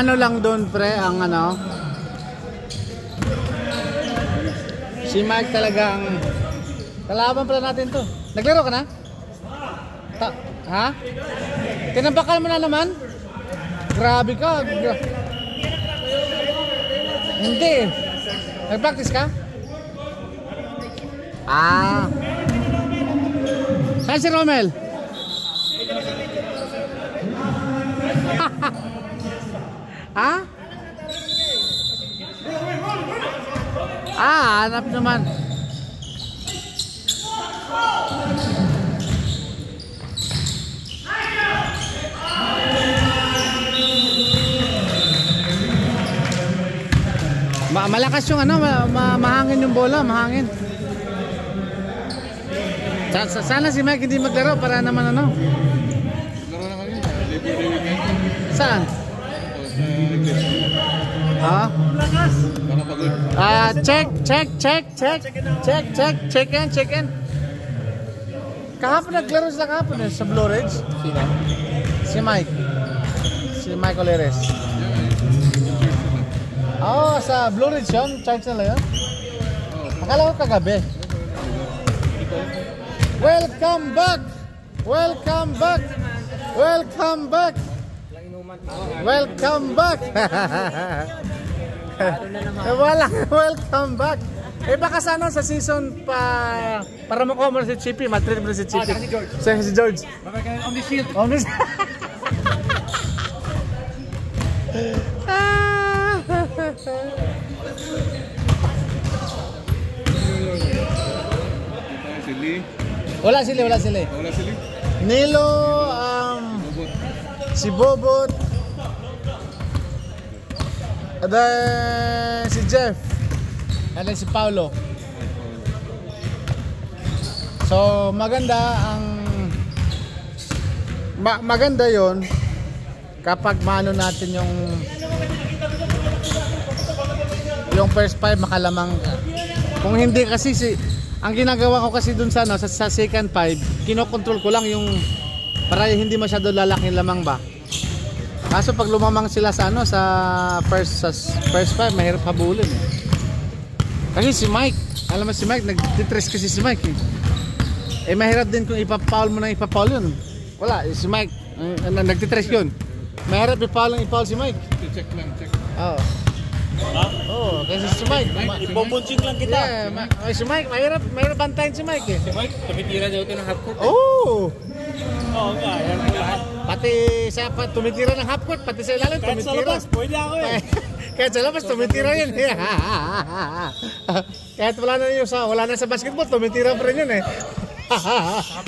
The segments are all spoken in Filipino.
ano lang doon pre, ang ano. Si Mike talagang kalaban pala natin to. Naglaro ka na? Ha? Tinambakal mo na naman? Grabe ka. Hindi. Nag-practice ka? Ah. Saan si Romel? Ha? Ah, hanap naman. Malakas yung ano, mahangin yung bola, mahangin. Sana si Mike hindi maglaro para naman ano. Laro na kami, Labor Day weekend. Saan? Ha? Check in. Kahapon naglaro sila kahapon sa Blue Ridge. Sino? Si Mike. Si Mike Oleres. Oh, sa Blue Ridge yun? Charge nila yun? Akala ko kagabi. Welcome back! Welcome back! Welcome back! Welcome back! Welcome back! Eh baka sana sa season pa para makuha mo na si Chippy, matreat mo na si Chippy. Si George. On the shield. On this. Wala sila. Nilo, si Bobot, then si Jeff, and then si Paulo. So maganda maganda yon kapag maano natin yung first five makalamang. Kung hindi kasi ang ginagawa ko kasi dun sa second five, kinokontrol ko lang yung para hindi masyado lalaki lamang ba. Kaso pag lumamang sila sa first five, mahirap habulin. Kasi si Mike, alam mo si Mike, nagtitres kasi si Mike. Eh mahirap din kung ipa-foul mo na ipa-foul yun. Wala, si Mike, nagtitres yun. Mahirap ipa-foul si Mike. Check. Oo. Oh, kasi si Mike, ibobunching lang kita. Yeah, si Mike, mahirap bantayan si Mike eh. Si Mike, tumitira daw ito ng half court. Oh! Oo nga, yan ang lahat. Pati sa tumitira ng half court, pati sa ilalim Kahit tumitira. sa labas, pwede ako eh. Kahit sa labas, tumitira yun. Kahit wala na sa basketball, tumitira pa rin yun eh.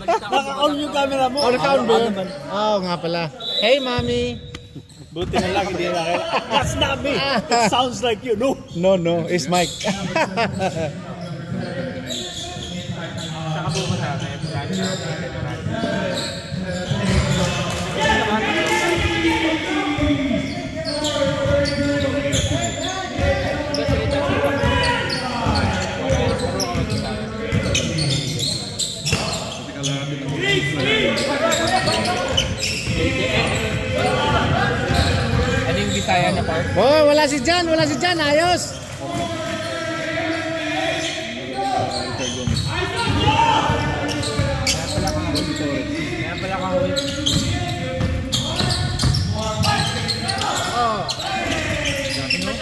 Naka-on yung camera mo. Naka-on ba yun? Oo nga pala. Hey, Mami! Buti na lang, hindi na kayo. That's not me. It sounds like you. No. No, it's Mike. Ano yung Bisaya niya pa? Oh, wala si Jan, ayos. Kaya pala kahawit. Oh. Ganyan.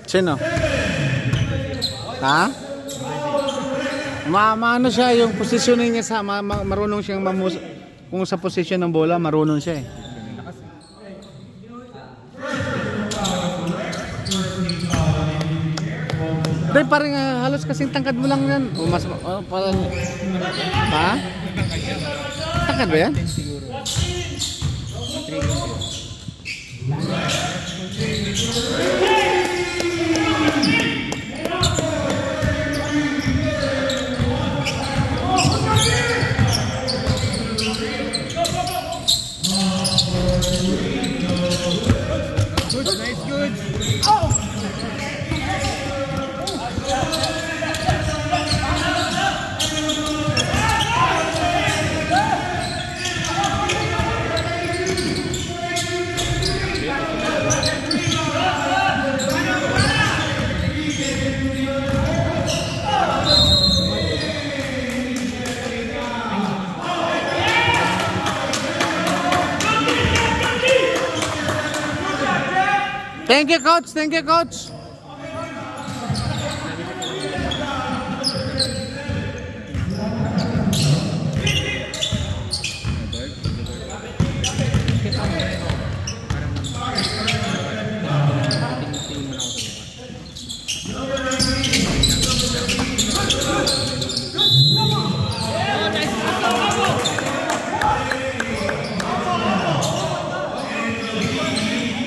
Sino? Ha? Maano siya yung positioning niya marunong siyang kung sa position ng bola, marunong siya eh. Dahil parang halos kasing tangkad mo lang yan. O mas parang ha? Tangkad ba yan? Good, nice, good. Thank you, coach. Thank you, coach.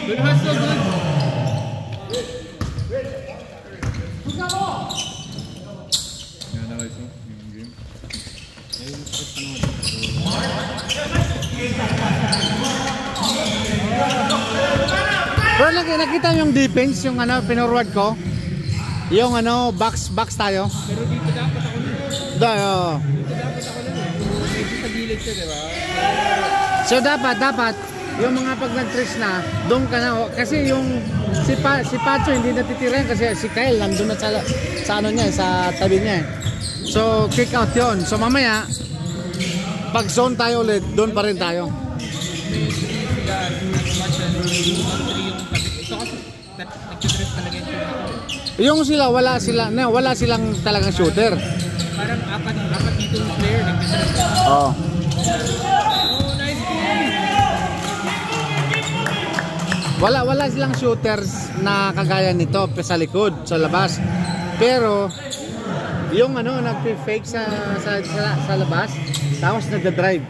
Good hustle, good. Na-analyze mo yung game? Pero nakita yung defense, yung ano, pinorward ko. Yung ano, box tayo. Pero dito dapat ako nun. Dito Dito dapat ako nun. Dito sa gilid siya, diba? So dapat yung mga pag nag-trace na, doon ka na. Kasi yung si Pacho hindi natitira yan kasi si Kyle nandun na sa ano niya, sa tabi niya. So kick out yon. So mamaya, pag zone tayo ulit, doon pa rin tayo. May sila as much as 1-3 yung kapit. Ito kasi nag-drift talaga yung team ako. Yung wala silang talagang shooter. Parang apat dito yung player nag-drift. Oh. Oh, nice play! Wala silang shooters na kagaya nito sa likod, sa labas. Pero yung ano nagfi-fake sa labas, tapos nagda-drive.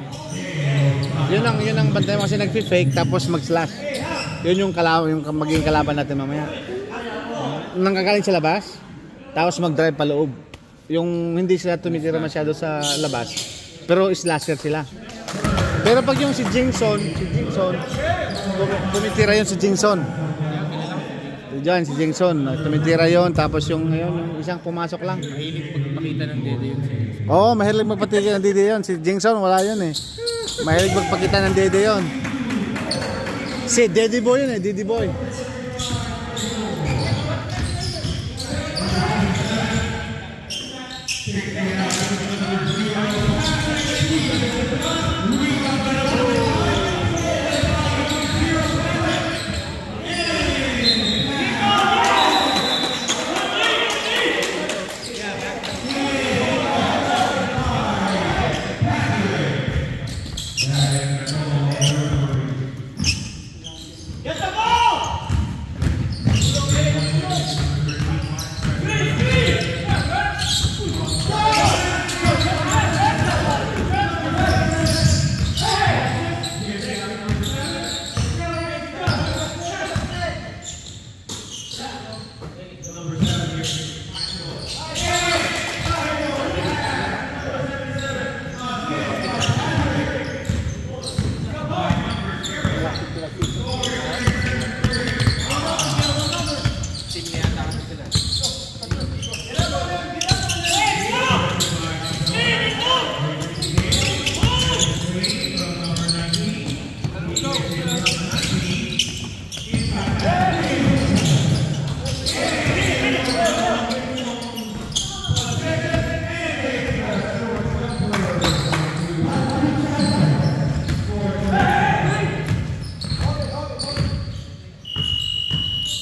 Yun ang bantay mo kasi nagfi-fake tapos mag-slash. Yun yung magiging kalaban natin mamaya. Nanggagaling sa labas, tapos mag-drive pa loob. Yung hindi sila tumitira masyado sa labas, pero slasher sila. Pero pag yung si Jingson, tumitira yun si Jingson. Diyan si Jingson, tumitira yun, tapos yung isang pumasok lang. Mahilig magpakita ng dede yun. Oo, mahilig magpakita ng dede yun. Si Jingson wala yun eh. Mahilig magpakita ng dede yun. Si Daddy Boy yun eh, Daddy Boy.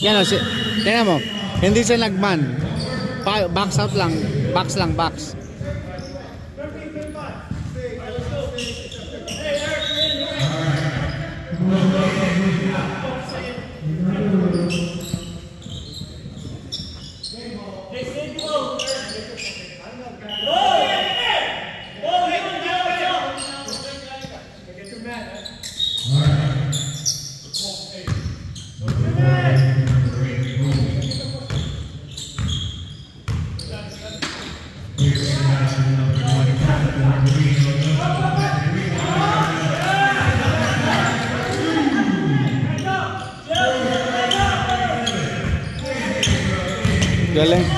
Yan o, tingnan mo, hindi siya nagman. Box out lang, box. Galing.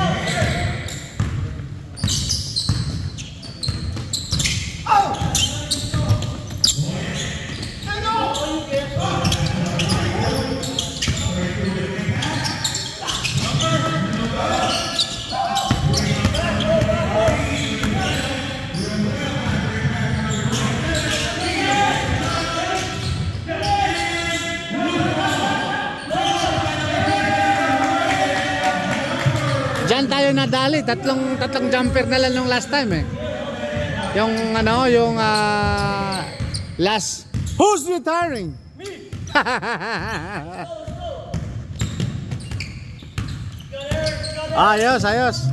nadali. Tatlong jumper na lang nung last time eh. Yung ano, yung last. Who's retiring? Me. Ayos, ayos.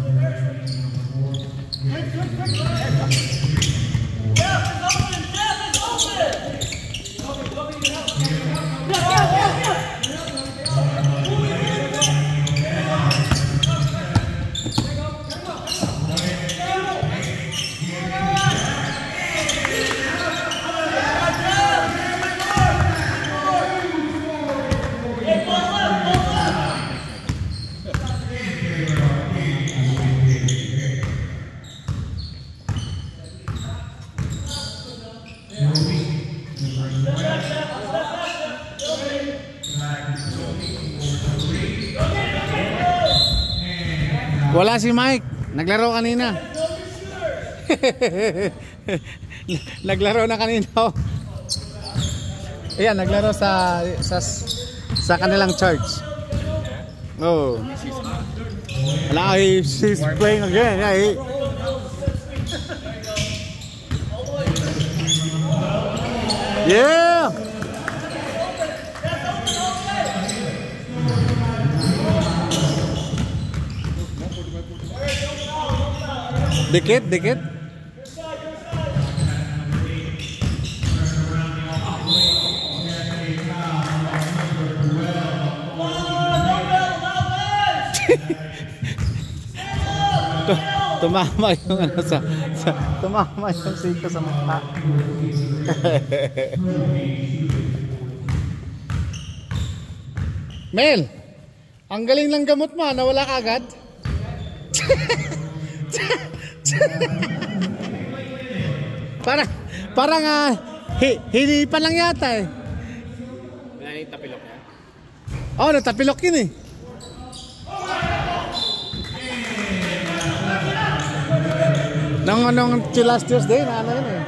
Wala si Mike, naglaro kanina. Naglaro na kanina. Ayan, naglaro sa kanilang church. Oh. Wala, she's playing again. Yeah. Dikit. Tumama yung ano tumama yung siko sa mata. Mel, ang galing ng gamot mo, nawala ka agad? Parang hinipan lang yata eh. Wala yung tapilok niya? Oh, natapilok yun eh. Nung last Tuesday na ano yun eh.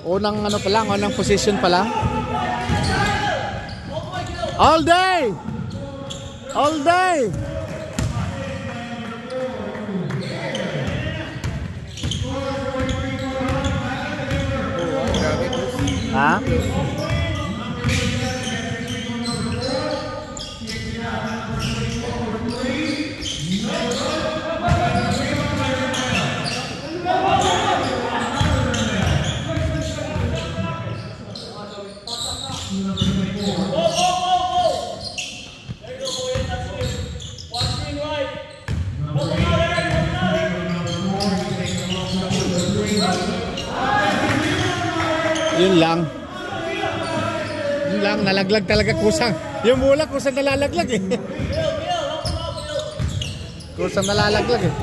Unang position pa lang. All day! Ha? Yun lang, nalaglag talaga kusang. Yung mula kusang nalalaglag eh. Kusang nalalaglag eh.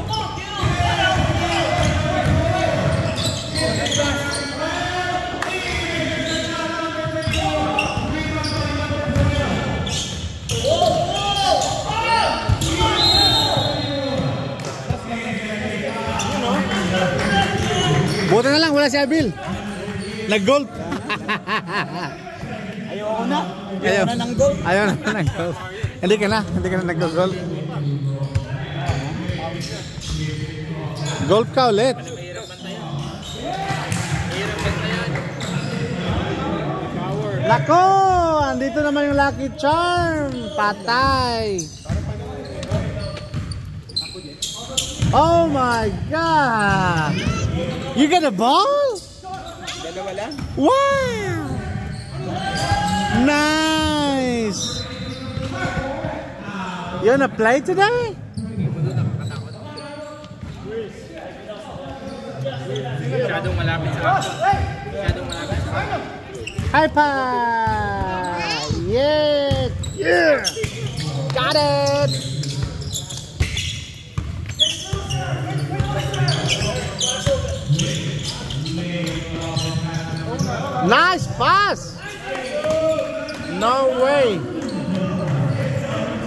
Buti na lang, wala si Abil. Nag-golf. Ayaw na ng golf. Ayaw na ng golf. Hindi ka na nag-golf. Golf ka ulit. Nako! Andito naman yung Lucky Charm. Patay. Oh my God! You got a ball? Dalawa lang? Wow! Nice! You wanna play today? Masyadong malapit sa High five! Yeah! Got it! Nice pass! No way!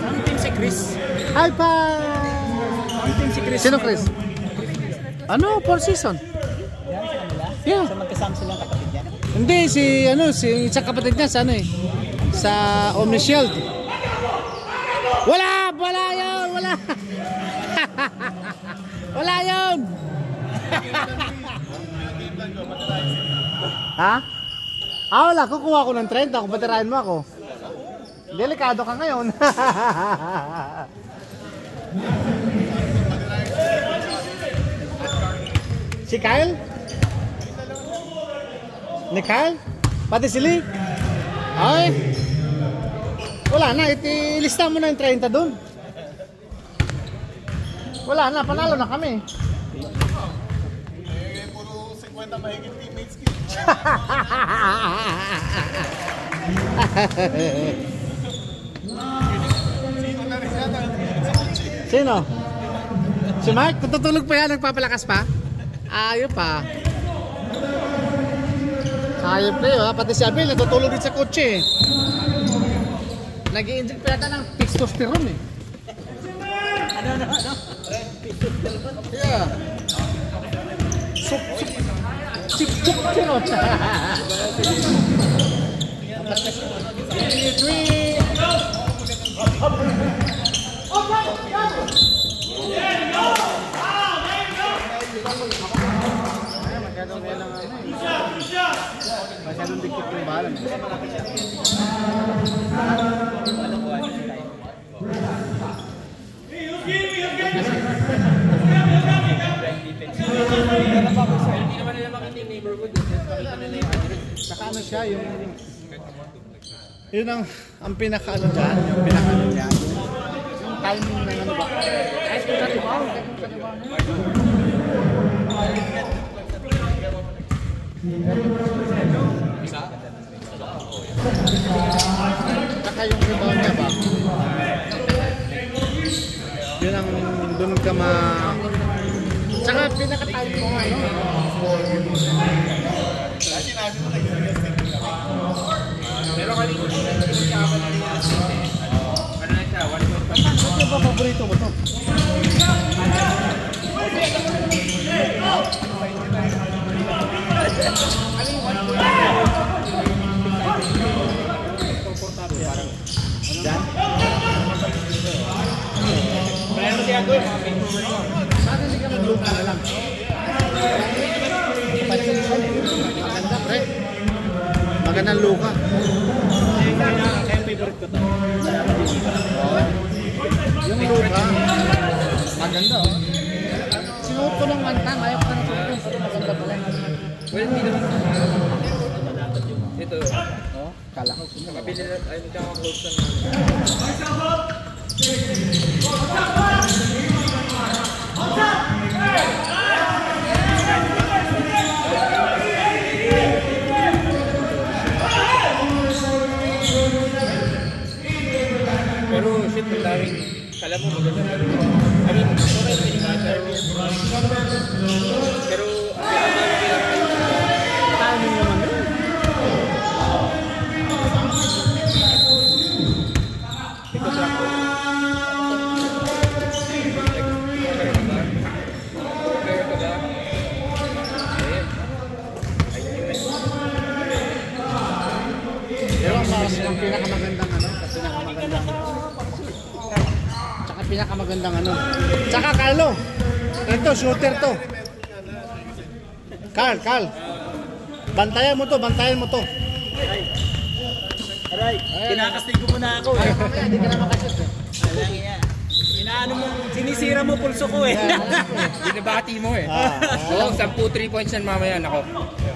Ang team si Chris. High five! Ang team si Chris. Sino Chris? Ano? 4 season? Yeah. So magkasama silang kapatid niya? Hindi, si isang kapatid niya sa ano eh. Sa Omni Shield. Wala yun! Wala! Wala yun! Ha? Wala. Kukuha ko ng 30. Kung batirahin mo ako. Delikado ka ngayon. Si Kyle? Ni Kyle? Pati si Lee? Ay. Wala na. Ilista mo na yung 30 doon. Wala na. Panalo na kami. Puro 50 mahigit teammates ko. Sino na rin yata? Sino? Si Mark? Kung tutulog pa yan, nagpapalakas pa? Ayun pa. Ayun pa yun, pati si Abel, natutulog din sa kotse. Nag-i-inject pa yata ng testosterone eh. Ano? Yeah. Sup. Masyadong dikit yung balan. Hindi naman nila makita yung neighborhood. Makita nila yung address. Saka ano siya, yun ang pinaka-ano dyan, yung pinaka-ano dyan. Yung timing ng ano ba? Ayos ko sa tibaw. Saka yung tibaw niya ba? Yun ang doon ka ma... Saka pinaka-timing mo ano? Sinabi mo nag-guesting ko lang. Pero kanina nagkakaroon na rin yung ano na siya, 1.5. Ano ba paborito mo to? Meron siya doon. Bakit hindi ka maglupa na lang? Maganda pre. Magandang luka. Kaya favorite ko to. Yung luka. Maganda oh. Sinuot ko ng one time. Ayaw ko na suot. Maganda pala. Well, hindi naman. Ito. Oh, kala ko. Nakabili na, ay nagkaka-close lang. Pero shit, ang daming kala mo maganda. I mean, okay pwede matter. Pero Timing naman yun. because ako Pero ang mas ang pinakamagandang ano, pinakamagandang. Tsaka pinakamagandang ano. Tsaka Carlo. Ito shooter to. Carl. Bantayan mo to. Aray, kinakastig ko muna ako eh. Mamaya hindi ka na makashoot eh. Alang iya. Inaano mo, sinisira mo pulso ko eh. binabati mo eh. Ah. Oo, 10 3 points yan mamaya. Nako,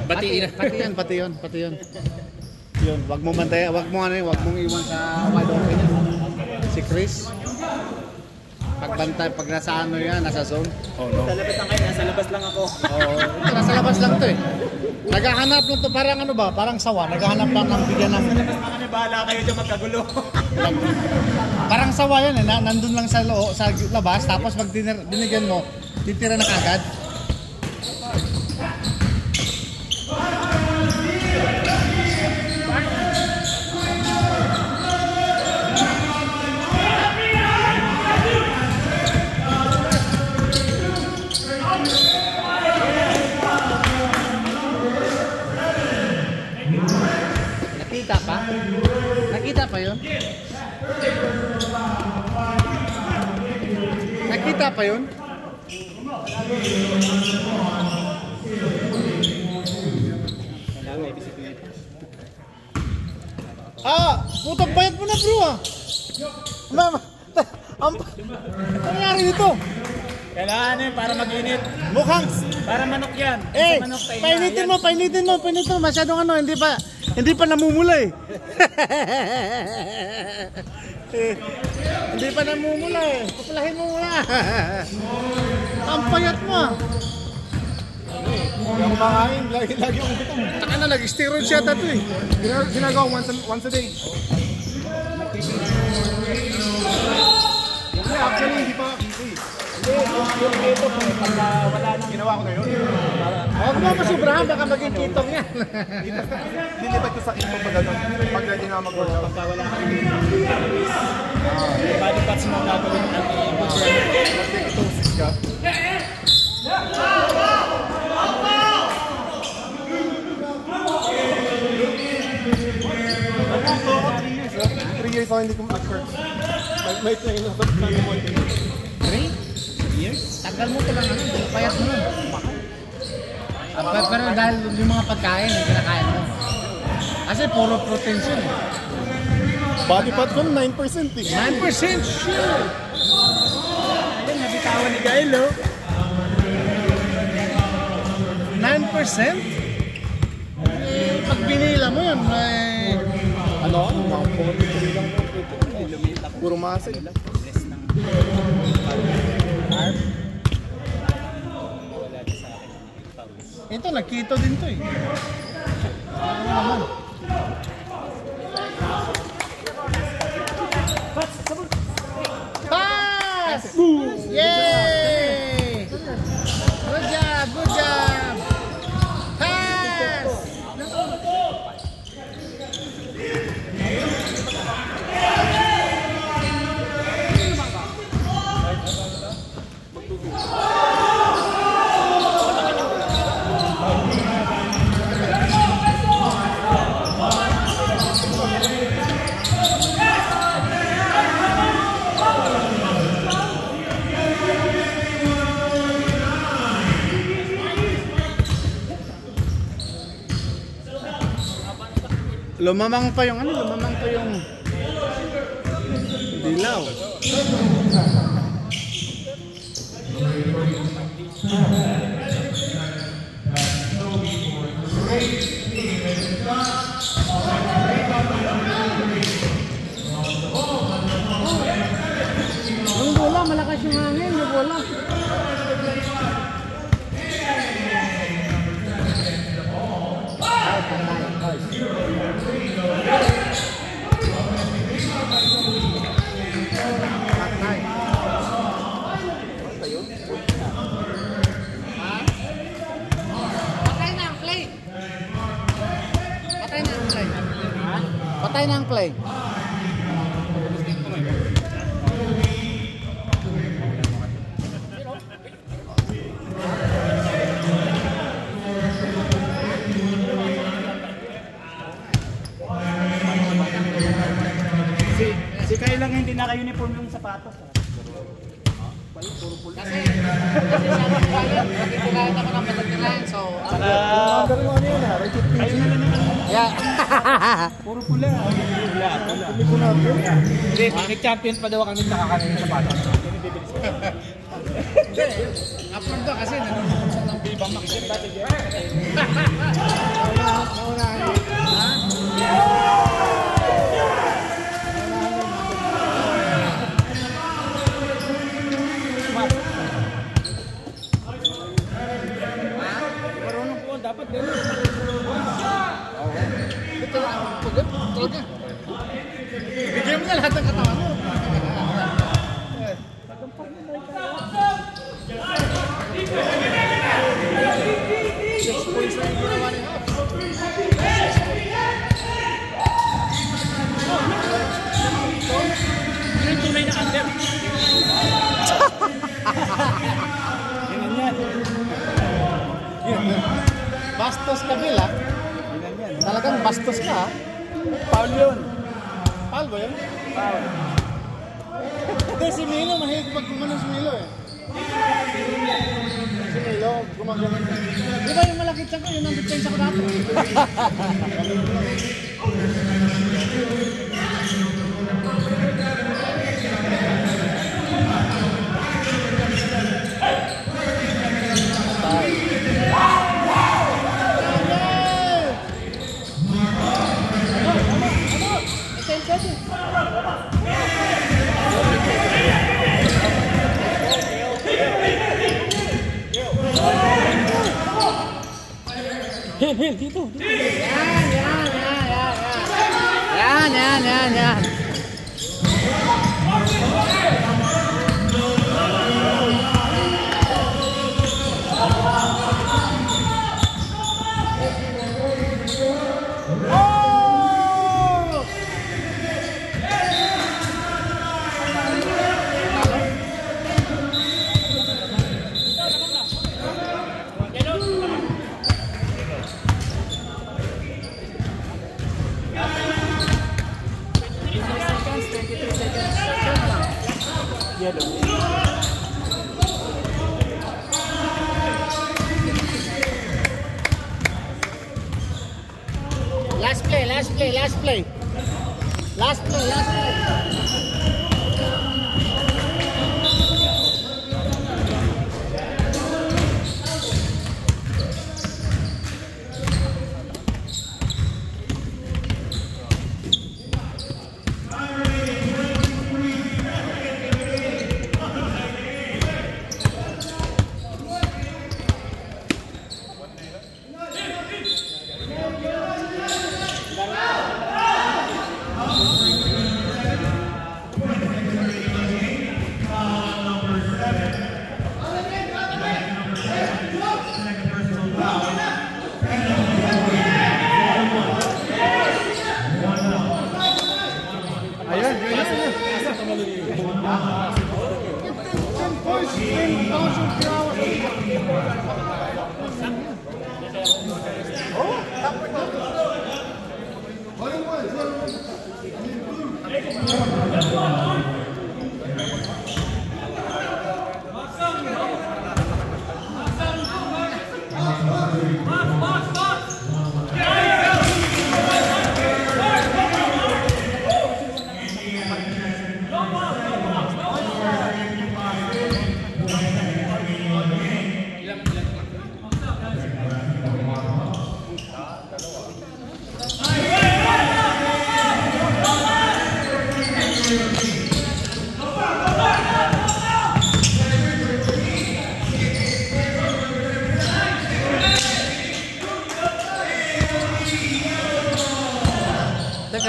batiin na. Pati yun. Yun, wag mo iwan sa wide open yan. Si Chris. Pagbantay, pag nasa ano yan, nasa zone. Oh no. Sa labas lang kayo, nasa labas lang ako. Oo, nasa labas lang to eh. Naghahanap lang to, parang ano ba, parang sawa. Naghahanap lang ng bigyan ng... Mga bahala kayo dyan magkagulo. Parang sawa yan eh, nandun lang sa labas, tapos pag binigyan mo, titira na kagad. Nakita pa yun? Nakita pa yun? Putang payat mo na bro ah. Mama, ano nangyari dito? Kailangan yun para mag-init. Mukhang, Para manok yan. Manok tayo. painitin mo. Masyadong ano, hindi pa namumula eh. Hindi pa namumula eh. Papalahin mo muna. Ang payat mo ah. Yung kumakain, lagi akong gutom. Taka na, nag-steroid siya tato eh. Ginagawa once a day. Actually, hindi pa. Yung keto po, pagka wala nang ginawa ko na yun. Huwag mo masubrahan, baka maging kitong yan. Lilipat ko sa keto pag gano'n. Pag ready na mag-workout. Pagka wala nang body parts mo gagawin ang mag-ketosis ka. Three years ako hindi ko mag-work. May train na sa Tagal mo pa lang ano, payat mo. Pero dahil yung mga pagkain, yung kinakain mo. Kasi puro protein yun. body fat ko 9% eh. 9%? Sure! Ayun, nabitawan ni Gailo. 9%? Pag binila mo yun, may... Ano? Mga 40 lang po. Puro muscle. Ito, nagkito din to eh. Ano naman? Pass! Yay! Good job! Pass! Lumamang pa yung dilaw. Yung bola, malakas yung hangin, yung bola. Patay na ang play. Si Kyle lang hindi naka-uniform yung sapatos. Kasi sabi ko kaya, nakikilala naman ang matagirahin. So, Number mo ano yun ha? Ayun na naman. yeah. Puro pula. Pula. Hindi, nag-champion pa daw kami sa kakanin ng sapatos. Upload daw kasi nanonood siya ng Viva Max. Marunong po, dapat din. Ito na ang pagod. Talaga. Bigyan mo na lahat ng katawan mo. Yung tunay na under. Bastos ka, Bill, ha? Talagang bastos ka, ha? Paul yun. Paul ba yun? Paul. Hindi, si Milo, mahilig pag kumanon si Milo, eh. Yung gumagano. Di ba yung malaki tiyan ko, yun ang depensa ko dati. Hil, dito. Yan. Last play.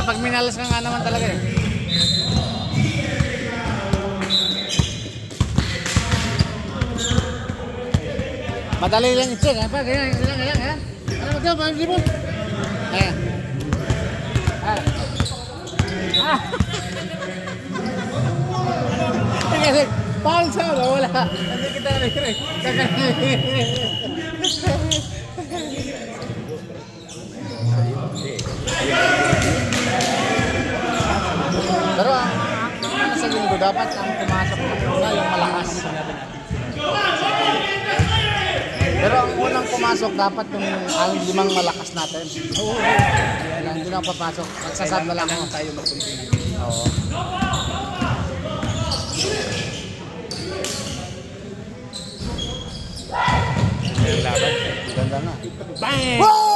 Pag minalas ka nga naman talaga eh. Madali lang i-check. Ganyan. Ano mo ito? Pag-ibig mo? Ayan. Paul sa wala. Hindi kita narinig. Pero sa linggo dapat ang pumasok na yung malakas. Pero ang unang pumasok dapat yung ang limang malakas natin. Oo. Hindi na papasok. Magsasad na lang tayo mag-continue. Oo. Ganda nga. Bang!